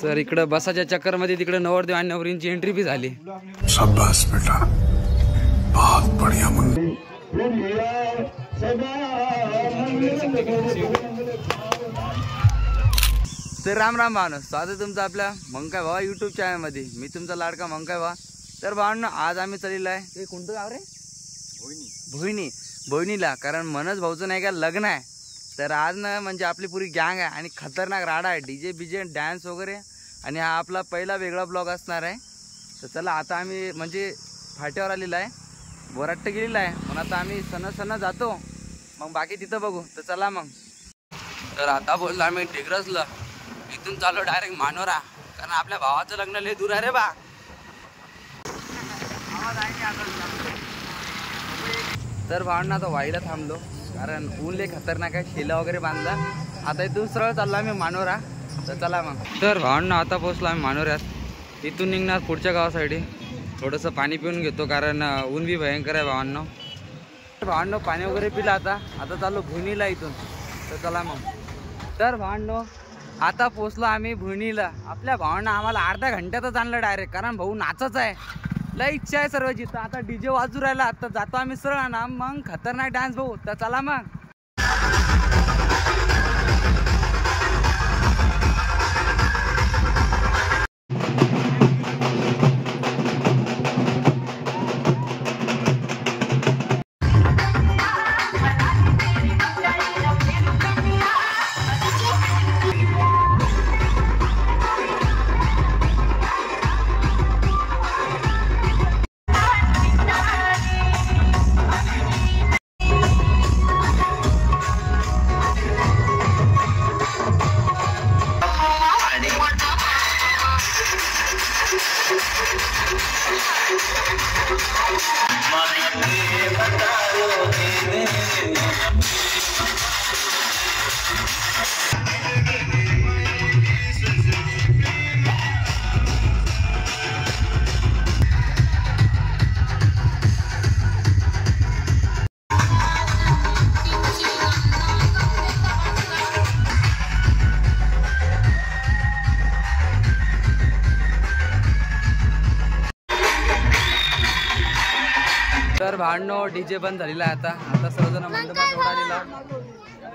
तर इकडं बसाच्या चक्कर मध्ये तिकडे नवरदेव आणि नवरींची एंट्री बी झाली। शाबाश बेटा, बहुत बढ़िया मुन्ना। तर राम राम भावना, स्वागत तुमचं आपल्या मंकाय भावा यूट्यूब चॅनल मध्ये। मी तुमचा लाडका मंकाय भावा। तर भावना आज आम्ही चाललेलो आहे ते कोणतं गाव रे? भोईनीला, कारण मनोज भाऊचं नाही का लग्न आहे। तर आज ना म्हणजे आपली पुरी गँग आहे आणि खतरनाक राडा आहे, डीजे बीजे डान्स वगैरे, आणि हा आपला पहिला वेगळा ब्लॉग असणार आहे। तर चला आता आम्ही म्हणजे फाट्यावर आलेलो आहे, बोराट्ट गेलेला आहे, म्हणून आता आम्ही सण जातो, मग बाकी तिथं बघू। तर चला मग। तर आता बोललो आम्ही डिग्रसला, इथून चाललो डायरेक्ट मानोरा, कारण आपल्या भावाचं लग्न लय दूर आहे रे बा। तर भावांना आता वाईला थांबलो, कारण ऊन लय खतरनाक आहे, शेला वगैरे बांधला। आता इथून सरळ चाललो आम्ही मानोरा। तर चला मग। तर भावांना आता पोहोचलो आम्ही मानोऱ्यात, इथून निघणार पुढच्या गावासाठी। थोडंसं पाणी पिऊन घेतो, कारण ऊन बी भयंकर आहे भावांनो। भावांनो पाणी वगैरे पिलं, आता चाललो भुनीला इथून। तर चला मग। तर भावांनो आता पोचलो आम्ही भुनीला। आपल्या भावांना आम्हाला अर्ध्या घंट्यातच आणलं डायरेक्ट, कारण भाऊ नाचच आहे, लय इच्छा आहे सर्वांची। तर आता डीजे वाजू राहिला, आता जातो आम्ही सरळ ना, मग खतरनाक डान्स भाऊ। तर चला मग। तर भांडणो डीजे बंद झालेला आहे आता सर्वजण मंडपात जोड आलेला।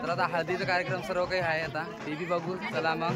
तर आता हळदीचा कार्यक्रम सर्व काही आहे, आता ते बी बघू। चला मग।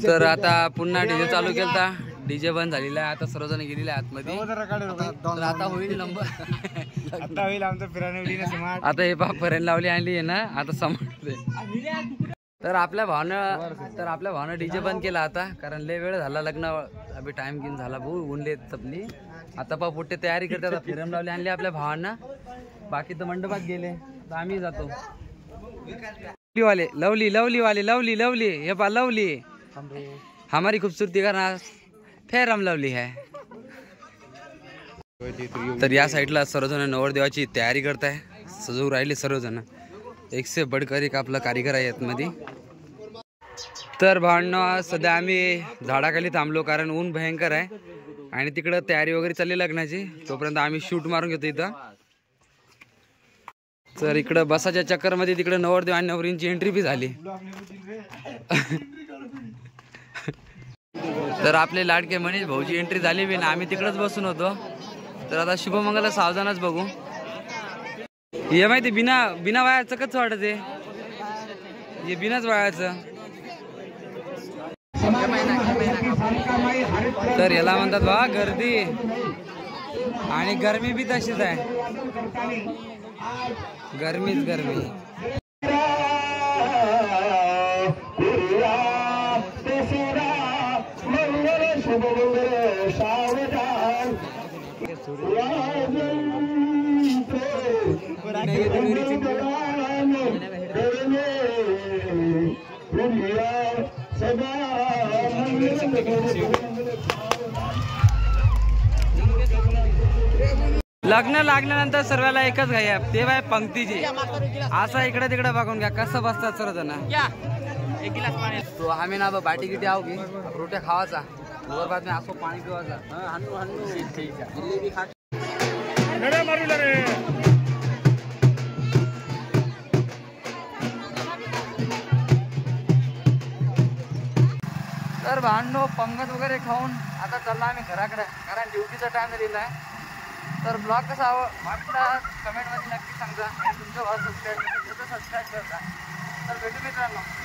तर आता पुन्हा डीजे चालू केलता, डीजे बंद झालेला आहे, आता सर्वजण गेलेले आतमध्ये। तर आता होईल नंबर, आता होईल आमचं फिरायला। आता हे पा फरेन लावली आणली आहे ना, आता समजते। तर आपल्या भावनं डीजे बंद केला आता, कारण लय वेळ झाला लग्न, अभि टाइम घेऊन झाला भाऊ, ऊनले तपली। आता पा पुढे तयारी करते, आता फिरम लावली आणली आपल्या भावांना, बाकी तर मंडपात गेले, तर आम्ही जातो। लवली हे पा लवली, हमारी खूबसूरती का नाम फेर हम लवली है। तर या साईडला सर्वजण नवरदेवाची तयारी करत आहे, सजवू राहिले सर्वजण, एक से बढ़कर एक आपला कारीगर आहे यातमध्ये। तर भावना सध्या आम्ही झाडाखाली थांबलो, कारण ऊन भयंकर आहे आणि तिकडं तयारी वगैरे चालली लग्नाची, तोपर्यंत आम्ही शूट मारून घेतो इथं। तर इकडं बसाच्या चक्कर मध्ये तिकडे नवरदेव आणि नवरींची एंट्री बी झाली। तर आपले लाडके मनीष भाऊची एंट्री झाली बी ना, आम्ही तिकडेच बसून होतो। तर आता शुभमंगल सावधानच बघू। हे माहिती बिना बिना वायाचं कच वाटत आहे, हे बिनाच वायाचं. तर याला म्हणतात बा गर्दी, आणि गरमी बी तशीच आहे, गरमीच गरमी. लग्न लागल्यानंतर सर्वाला एकच घाई आहे, ते बाय पंक्तीची. असा इकडे तिकडे बघून घ्या कसं बसतात सर्वजण. तो आम्ही ना बाटी गिटी आहो की रोट्या खावाचा, वर बाद में असो पाणी पिवायचा. तर भांडो पंगत वगैरे खाऊन आता चालला आम्ही घराकडे, कारण ड्युटीचा टाइम दिला आहे. तर ब्लॉग कसा वाटला कमेंटमध्ये नक्की सांगा, आणि तुमचं सबस्क्राईब करता. तर भेटू मित्रांनो.